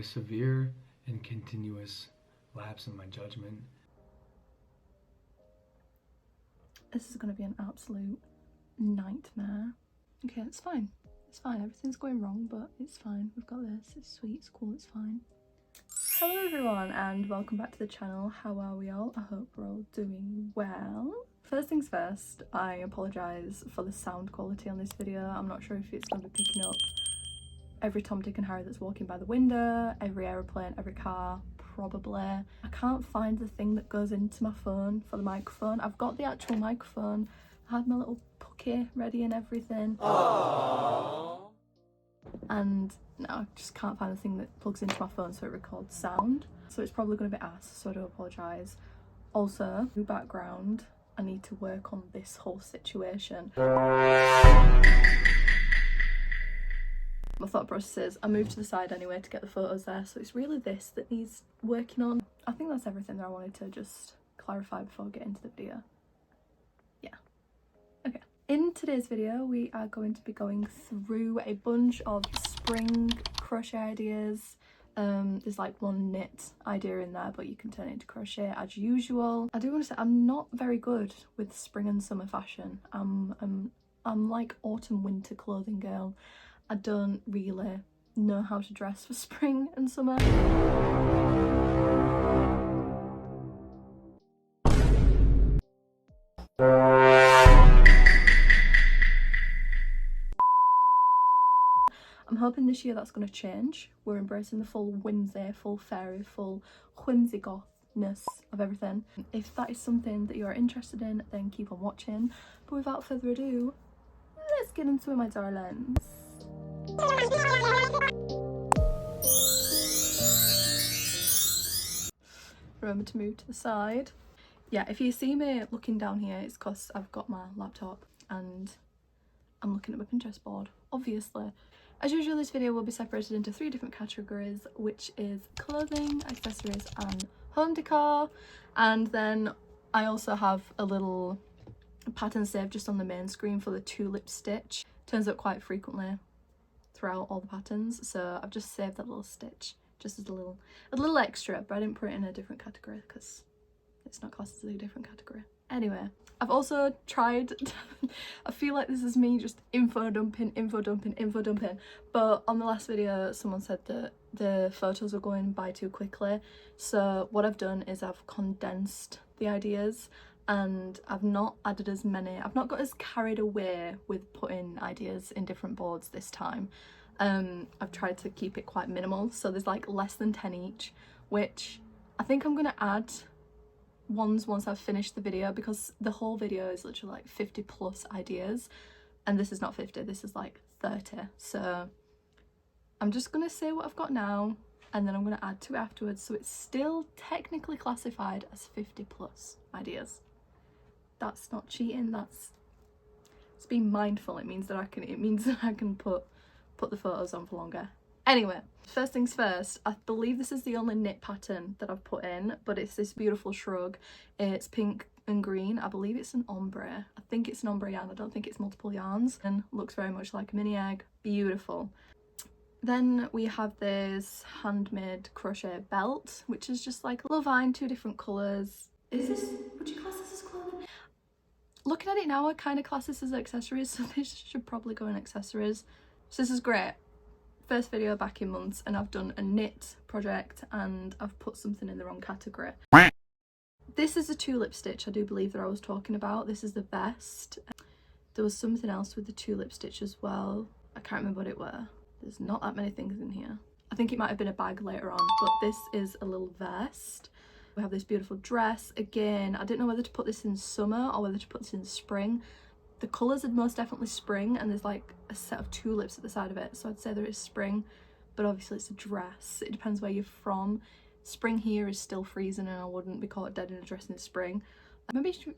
a severe and continuous lapse in my judgment. This is going to be an absolute nightmare. Okay, it's fine. It's fine. Everything's going wrong, but it's fine. We've got this. It's sweet. It's cool. It's fine. Hello everyone and welcome back to the channel. How are we all? I hope we're all doing well. First things first, I apologise for the sound quality on this video. I'm not sure if it's going to be picking up every Tom, Dick and Harry that's walking by the window, every aeroplane, every car, probably. I can't find the thing that goes into my phone for the microphone. I've got the actual microphone. I had my little pucky ready and everything. Aww. And no, I just can't find the thing that plugs into my phone so it records sound. So it's probably going to be ass, so I do apologise. Also, new background, I need to work on this whole situation. My thought process is I moved to the side anyway to get the photos there, so it's really this that needs working on. I think that's everything that I wanted to just clarify before getting into the video. Yeah. Okay. In today's video, we are going to be going through a bunch of spring crochet ideas. There's like one knit idea in there, but you can turn it into crochet as usual. I do want to say I'm not very good with spring and summer fashion. I'm like autumn winter clothing girl. I don't really know how to dress for spring and summer. I'm hoping this year that's going to change. We're embracing the full whimsy, full fairy, full whimsy gothness of everything. If that is something that you're interested in, then keep on watching. But without further ado, let's get into it, my darlings. Remember to move to the side. Yeah, if you see me looking down here, it's because I've got my laptop and I'm looking at my Pinterest board, obviously. As usual, this video will be separated into 3 different categories, which is clothing, accessories and home decor. And then I also have a little pattern saved just on the main screen for the tulip stitch. Turns up quite frequently throughout all the patterns, so I've just saved that little stitch just as a little extra, but I didn't put it in a different category because it's not classed as a different category. Anyway, I've also tried I feel like this is me just info dumping, but on the last video someone said that the photos were going by too quickly, so what I've done is I've condensed the ideas and I've not added as many. I've not got as carried away with putting ideas in different boards this time. I've tried to keep it quite minimal, so there's like less than 10 each, which I think I'm gonna add ones once I've finished the video, because the whole video is literally like 50 plus ideas and this is not 50, this is like 30. So I'm just gonna say what I've got now and then I'm gonna add to it afterwards, so it's still technically classified as 50 plus ideas. That's not cheating, that's being mindful. It means that I can put the photos on for longer. Anyway, first things first, I believe this is the only knit pattern that I've put in, but it's this beautiful shrug. It's pink and green. I believe it's an ombre. I think it's an ombre yarn. I don't think it's multiple yarns, and looks very much like a mini egg. Beautiful. Then we have this handmade crochet belt, which is just like a little vine, 2 different colours. Would you class this as clothing? Looking at it now, I kind of class this as accessories, so this should probably go in accessories. So this is great. First video back in months, and I've done a knit project and I've put something in the wrong category. This is a tulip stitch I do believe that I was talking about. This is the vest. There was something else with the tulip stitch as well. I can't remember what it were. There's not that many things in here. I think it might have been a bag later on, but this is a little vest. We have this beautiful dress. Again, I didn't know whether to put this in summer or whether to put this in spring. The colours are most definitely spring, and there's like a set of tulips at the side of it, so I'd say there is spring, but obviously it's a dress. It depends where you're from. Spring here is still freezing and I wouldn't be caught dead in a dress in spring. Maybe if you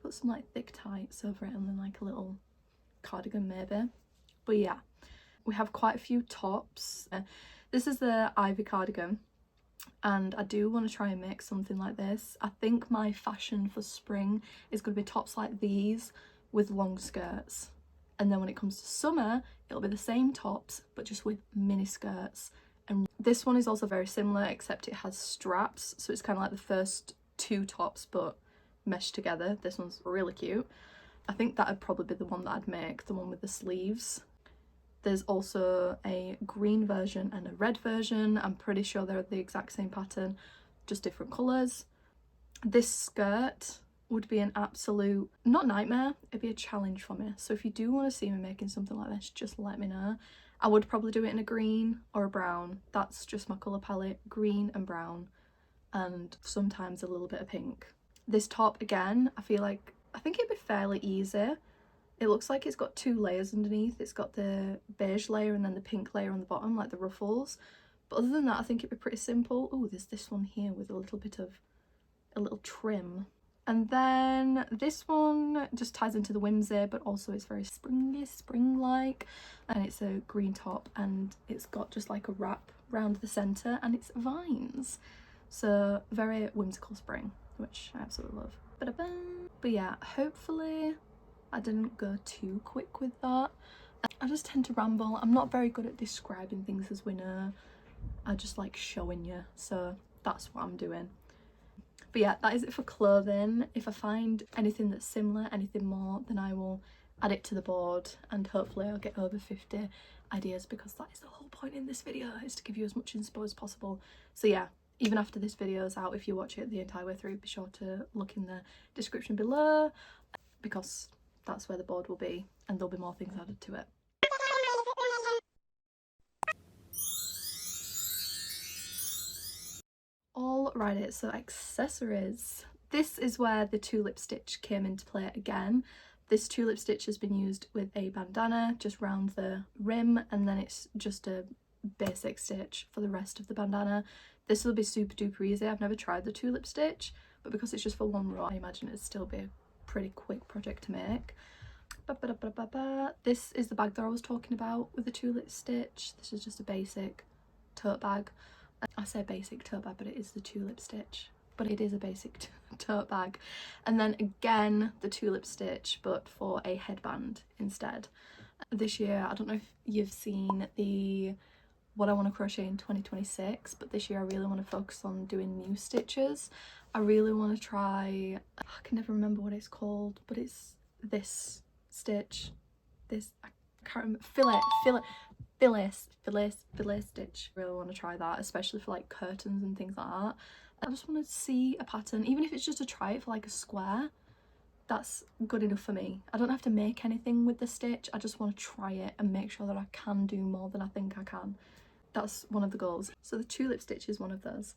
put some like thick tights over it and then like a little cardigan maybe. But yeah, we have quite a few tops. This is the ivy cardigan, and I do want to try and make something like this. I think my fashion for spring is going to be tops like these with long skirts, and then when it comes to summer it'll be the same tops but just with mini skirts And this one is also very similar, except it has straps, so it's kind of like the first two tops but meshed together. This one's really cute. I think that'd probably be the one that I'd make, the one with the sleeves. There's also a green version and a red version. I'm pretty sure they're the exact same pattern, just different colours. This skirt would be an absolute, not nightmare, it'd be a challenge for me. So if you do want to see me making something like this, just let me know. I would probably do it in a green or a brown. That's just my colour palette, green and brown, and sometimes a little bit of pink. This top, again, I think it'd be fairly easy. It looks like it's got two layers underneath. It's got the beige layer and then the pink layer on the bottom, like the ruffles. But other than that, I think it'd be pretty simple. Oh, there's this one here with a little bit of a little trim. And then this one just ties into the whimsy, but also it's very springy, spring-like. And it's a green top and it's got just like a wrap around the centre and it's vines. So very whimsical spring, which I absolutely love. But yeah, hopefully I didn't go too quick with that. I just tend to ramble. I'm not very good at describing things, as we know. I just like showing you, so that's what I'm doing. But yeah, that is it for clothing. If I find anything that's similar, anything more, then I will add it to the board and hopefully I'll get over 50 ideas, because that is the whole point in this video, is to give you as much inspo as possible. So yeah, even after this video is out, if you watch it the entire way through, be sure to look in the description below, because that's where the board will be and there'll be more things added to it. Alrighty, so accessories. This is where the tulip stitch came into play again. This tulip stitch has been used with a bandana just round the rim, and then it's just a basic stitch for the rest of the bandana. This will be super duper easy. I've never tried the tulip stitch, but because it's just for one row, I imagine it'd still be a pretty quick project to make. This is the bag that I was talking about with the tulip stitch. This is just a basic tote bag. I say basic tote bag, but it is the tulip stitch, but it is a basic tote bag. And then again the tulip stitch, but for a headband instead. This year, I don't know if you've seen the what I want to crochet in 2026, but this year I really want to focus on doing new stitches. I really want to try, I can never remember what it's called, but it's this stitch, this, I can't remember, fillet stitch. Really want to try that, especially for like curtains and things like that. I just want to see a pattern, even if it's just to try it for like a square. That's good enough for me. I don't have to make anything with the stitch. I just want to try it and make sure that I can do more than I think I can. That's one of the goals. So the tulip stitch is one of those.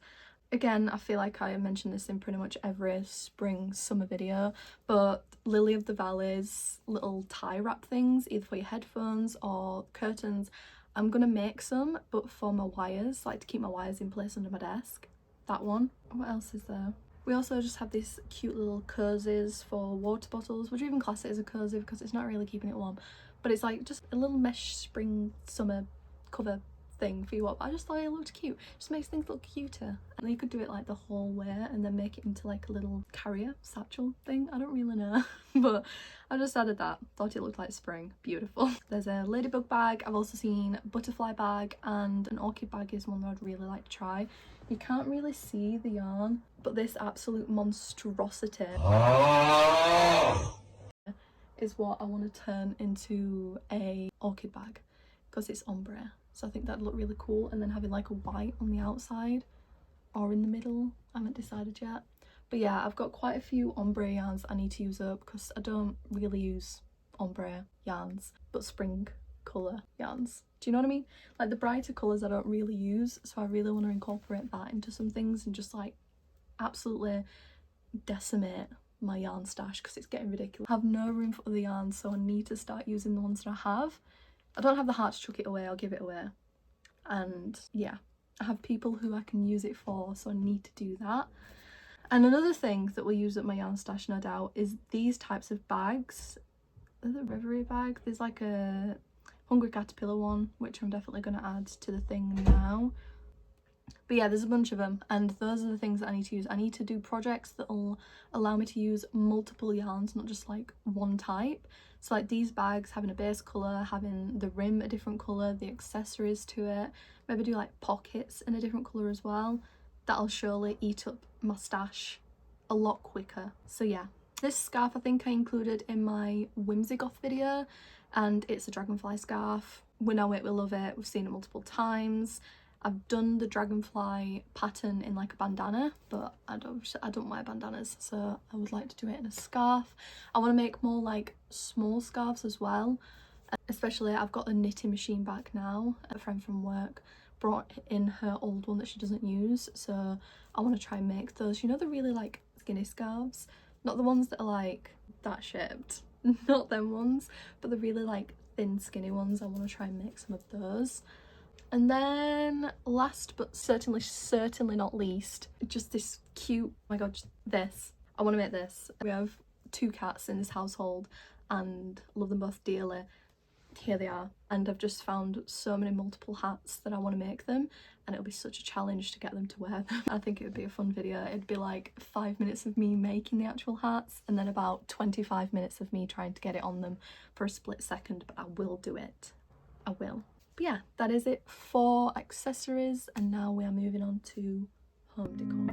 Again, I feel like I mentioned this in pretty much every spring summer video, but Lily of the Valleys little tie wrap things, either for your headphones or curtains. I'm gonna make some, but for my wires, like to keep my wires in place under my desk. That one. What else is there? We also just have these cute little cozies for water bottles. Would you even class it as a cozy, because it's not really keeping it warm, but it's like just a little mesh spring summer cover thing for you all. I just thought it looked cute. Just makes things look cuter. And you could do it like the whole way and then make it into like a little carrier satchel thing. I don't really know, but I just added that. Thought it looked like spring. Beautiful. There's a ladybug bag. I've also seen a butterfly bag, and an orchid bag is one that I'd really like to try. You can't really see the yarn, but this absolute monstrosity is what I want to turn into a orchid bag, because it's ombre. So I think that'd look really cool, and then having like a white on the outside or in the middle. I haven't decided yet. But yeah, I've got quite a few ombre yarns I need to use up, because I don't really use ombre yarns, but spring colour yarns. Do you know what I mean? Like the brighter colours I don't really use, so I really want to incorporate that into some things and just like absolutely decimate my yarn stash, because it's getting ridiculous. I have no room for other yarns, so I need to start using the ones that I have. I don't have the heart to chuck it away, I'll give it away. And yeah, I have people who I can use it for, so I need to do that. And another thing that we'll use at my yarn stash, no doubt, is these types of bags. They're the Reverie bag. There's like a Hungry Caterpillar one, which I'm definitely going to add to the thing now. But yeah, there's a bunch of them, and those are the things that I need to use. I need to do projects that will allow me to use multiple yarns, not just like one type. So like these bags having a base colour, having the rim a different colour, the accessories to it, maybe do like pockets in a different colour as well. That'll surely eat up my stash a lot quicker. So yeah, this scarf I think I included in my Whimsy Goth video, and it's a dragonfly scarf. We know it, we love it, we've seen it multiple times. I've done the dragonfly pattern in like a bandana, but I don't wear bandanas, so I would like to do it in a scarf. I want to make more like small scarves as well, especially I've got a knitting machine back now. A friend from work brought in her old one that she doesn't use, so I want to try and make those, you know, the really like skinny scarves, not the ones that are like that shaped, not them ones, but the really like thin skinny ones. I want to try and make some of those. And then last but certainly not least, just this cute, oh my god, just this. I want to make this. We have 2 cats in this household and love them both dearly. Here they are, and I've just found so many multiple hats that I want to make them, and it'll be such a challenge to get them to wear them. I think it would be a fun video. It'd be like 5 minutes of me making the actual hats and then about 25 minutes of me trying to get it on them for a split second, but I will do it. I will. But yeah, that is it for accessories, and now we are moving on to home decor.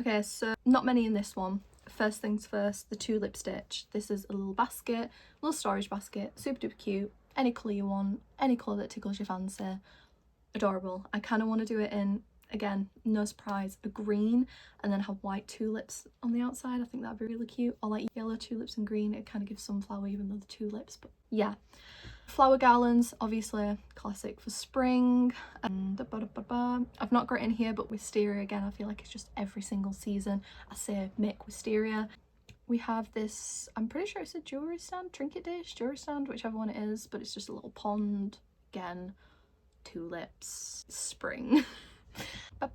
Okay, so not many in this one. First things first, the tulip stitch. This is a little basket, a little storage basket, super duper cute. Any colour you want, any colour that tickles your fancy. Adorable. I kind of want to do it in, again, no surprise, a green, and then have white tulips on the outside. I think that'd be really cute. Or like yellow tulips and green. It kind of gives sunflower even though the tulips, but yeah. Flower garlands, obviously classic for spring. And I've not got it in here, but wisteria, again, I feel like it's just every single season I say make wisteria. We have this, I'm pretty sure it's a jewellery stand, trinket dish, jewellery stand, whichever one it is, but it's just a little pond. Again, tulips, spring. I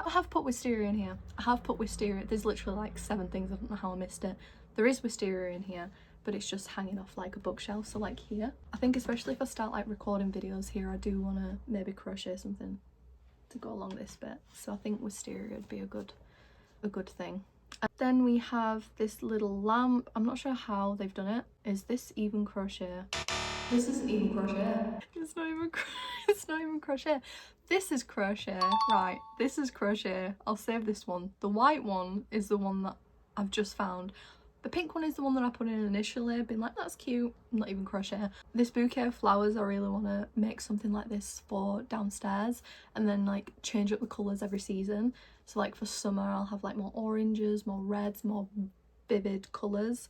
have put wisteria in here. I have put wisteria. There's literally like 7 things. I don't know how I missed it. There is wisteria in here, but it's just hanging off like a bookshelf, so like here. I think especially if I start like recording videos here, I do want to maybe crochet something to go along this bit. So I think wisteria would be a good thing. And then we have this little lamp. I'm not sure how they've done it. Is this even crochet? This isn't even crochet. It's not even crochet. This is crochet. Right, this is crochet. I'll save this one. The white one is the one that I've just found. The pink one is the one that I put in initially, being like, that's cute, not even crochet. This bouquet of flowers, I really want to make something like this for downstairs, and then like change up the colours every season. So like for summer, I'll have like more oranges, more reds, more vivid colours.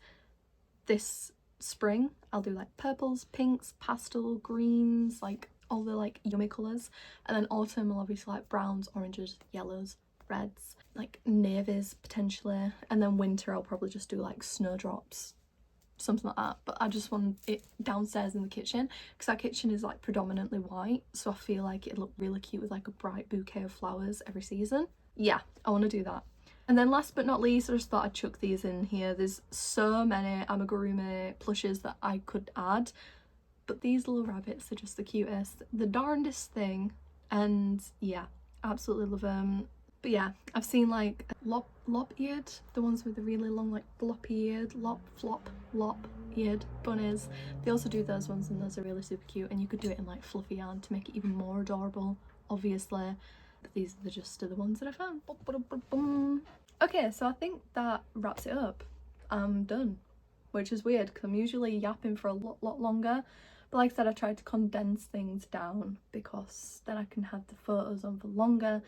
This spring, I'll do like purples, pinks, pastel, greens, like all the like yummy colours. And then autumn, I'll obviously like browns, oranges, yellows, reds, like navies potentially. And then winter, I'll probably just do like snowdrops, something like that. But I just want it downstairs in the kitchen because our kitchen is like predominantly white, so I feel like it'd look really cute with like a bright bouquet of flowers every season. Yeah, I want to do that. And then last but not least, I just thought I'd chuck these in here. There's so many amigurumi plushes that I could add, but these little rabbits are just the cutest, the darndest thing. And yeah, absolutely love them. But yeah, I've seen like lop-eared, the ones with the really long like floppy-eared, lop-eared bunnies. They also do those ones, and those are really super cute, and you could do it in like fluffy yarn to make it even more adorable, obviously. But these are just the ones that I found. Okay, so I think that wraps it up. I'm done, which is weird because I'm usually yapping for a lot longer. But like I said, I tried to condense things down because then I can have the photos on for longer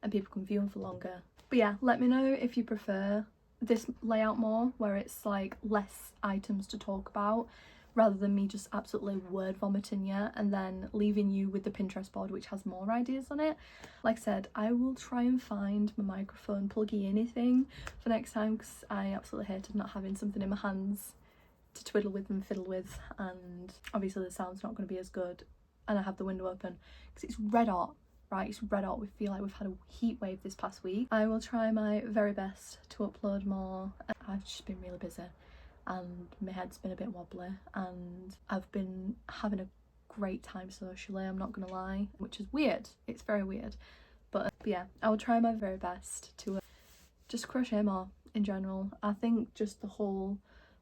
and people can view them for longer. But yeah, let me know if you prefer this layout more, where it's like less items to talk about rather than me just absolutely word vomiting you and then leaving you with the Pinterest board which has more ideas on it. Like I said, I will try and find my microphone pluggy anything for next time because I absolutely hated not having something in my hands to twiddle with and fiddle with, and obviously the sound's not going to be as good. And I have the window open because it's red hot, right? It's red hot. We feel like we've had a heat wave this past week. I will try my very best to upload more. I've just been really busy and my head's been a bit wobbly, and I've been having a great time socially, I'm not gonna lie, which is weird. It's very weird, but yeah, I will try my very best to just crochet more. in general. I think just the whole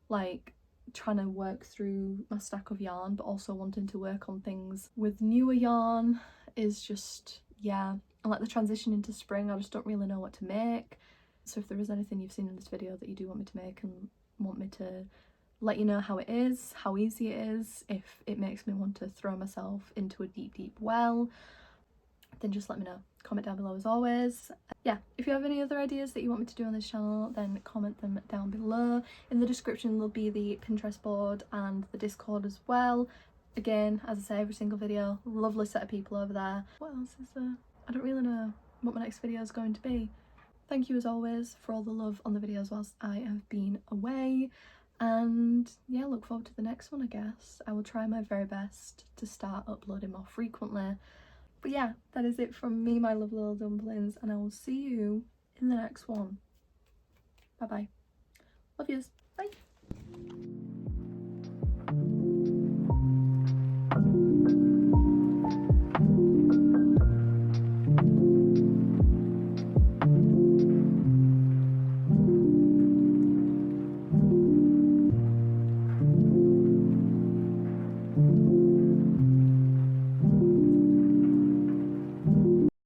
like trying to work through my stack of yarn but also wanting to work on things with newer yarn is just, yeah. And like the transition into spring, I just don't really know what to make. So if there is anything you've seen in this video that you do want me to make and want me to let you know how it is, how easy it is, if it makes me want to throw myself into a deep well, then just let me know. Comment down below as always. Yeah, if you have any other ideas that you want me to do on this channel, then comment them down below. In the description there'll be the Pinterest board and the Discord as well. Again, as I say every single video, lovely set of people over there. What else is there? I don't really know what my next video is going to be. Thank you as always for all the love on the videos whilst I have been away. And yeah, look forward to the next one, I guess. I will try my very best to start uploading more frequently. But yeah, that is it from me, my lovely little dumplings, and I will see you in the next one. Bye bye. Love yous. Bye.